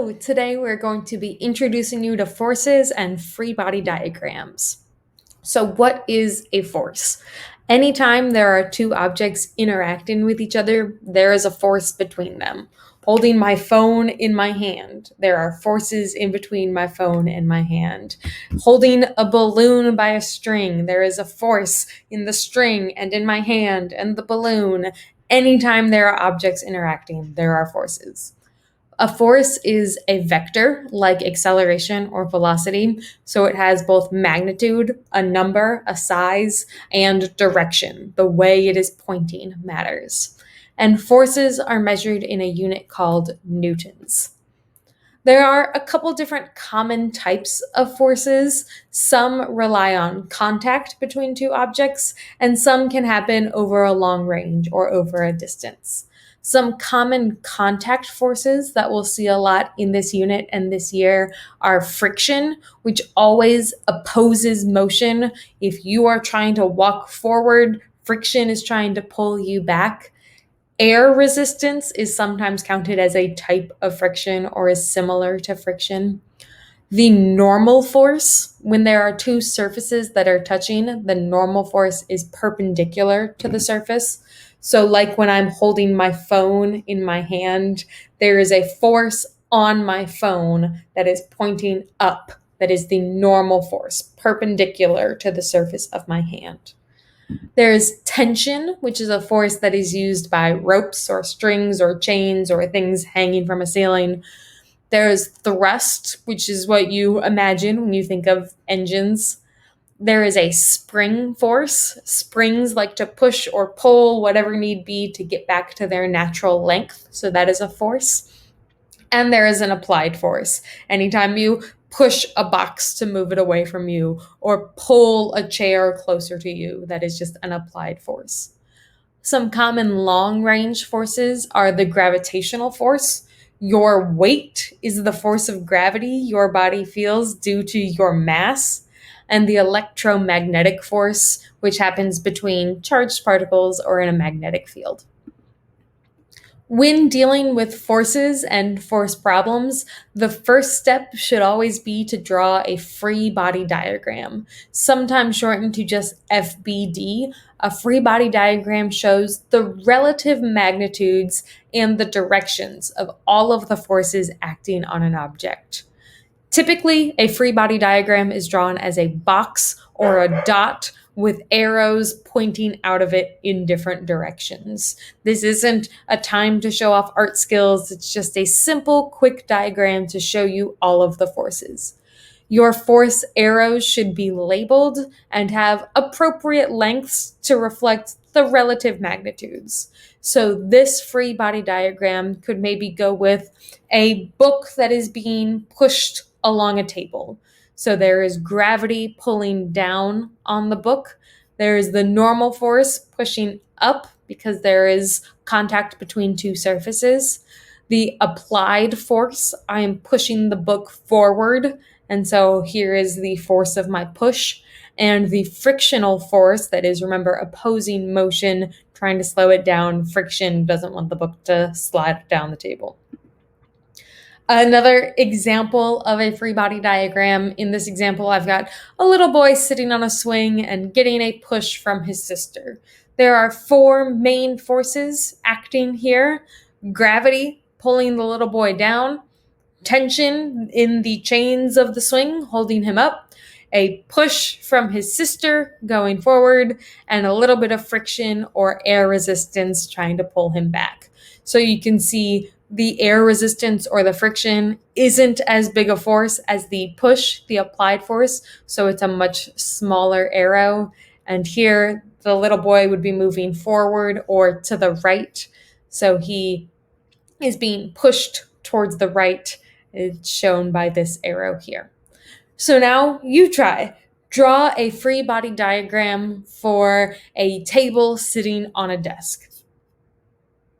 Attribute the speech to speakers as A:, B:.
A: Today we're going to be introducing you to forces and free body diagrams. So, what is a force? Anytime there are two objects interacting with each other, there is a force between them. Holding my phone in my hand, there are forces in between my phone and my hand. Holding a balloon by a string, there is a force in the string and in my hand and the balloon. Anytime there are objects interacting, there are forces. A force is a vector, like acceleration or velocity, so it has both magnitude, a number, a size, and direction. The way it is pointing matters. And forces are measured in a unit called newtons. There are a couple different common types of forces. Some rely on contact between two objects, and some can happen over a long range or over a distance. Some common contact forces that we'll see a lot in this unit and this year are friction, which always opposes motion. If you are trying to walk forward, friction is trying to pull you back. Air resistance is sometimes counted as a type of friction or is similar to friction. The normal force, when there are two surfaces that are touching, the normal force is perpendicular to the surface. So, like when I'm holding my phone in my hand, there is a force on my phone that is pointing up. That is the normal force, perpendicular to the surface of my hand. There's tension, which is a force that is used by ropes or strings or chains or things hanging from a ceiling. There's thrust, which is what you imagine when you think of engines. There is a spring force. Springs like to push or pull whatever need be to get back to their natural length. So that is a force. And there is an applied force. Anytime you push a box to move it away from you or pull a chair closer to you, that is just an applied force. Some common long range forces are the gravitational force. Your weight is the force of gravity your body feels due to your mass, and the electromagnetic force, which happens between charged particles or in a magnetic field. When dealing with forces and force problems, the first step should always be to draw a free body diagram, sometimes shortened to just FBD. A free body diagram shows the relative magnitudes and the directions of all of the forces acting on an object. Typically, a free body diagram is drawn as a box or a dot with arrows pointing out of it in different directions. This isn't a time to show off art skills, it's just a simple, quick diagram to show you all of the forces. Your force arrows should be labeled and have appropriate lengths to reflect the relative magnitudes. So, this free body diagram could maybe go with a book that is being pushed along a table. So, there is gravity pulling down on the book. There is the normal force pushing up because there is contact between two surfaces. The applied force, I am pushing the book forward, and so here is the force of my push. And the frictional force, that is, remember, opposing motion, trying to slow it down. Friction doesn't want the book to slide down the table. Another example of a free body diagram. In this example, I've got a little boy sitting on a swing and getting a push from his sister. There are four main forces acting here: gravity pulling the little boy down, tension in the chains of the swing holding him up, a push from his sister going forward, and a little bit of friction or air resistance trying to pull him back. So you can see the air resistance or the friction isn't as big a force as the push, the applied force, so it's a much smaller arrow. And here, the little boy would be moving forward or to the right, so he is being pushed towards the right. It's shown by this arrow here. So now you try. Draw a free body diagram for a table sitting on a desk.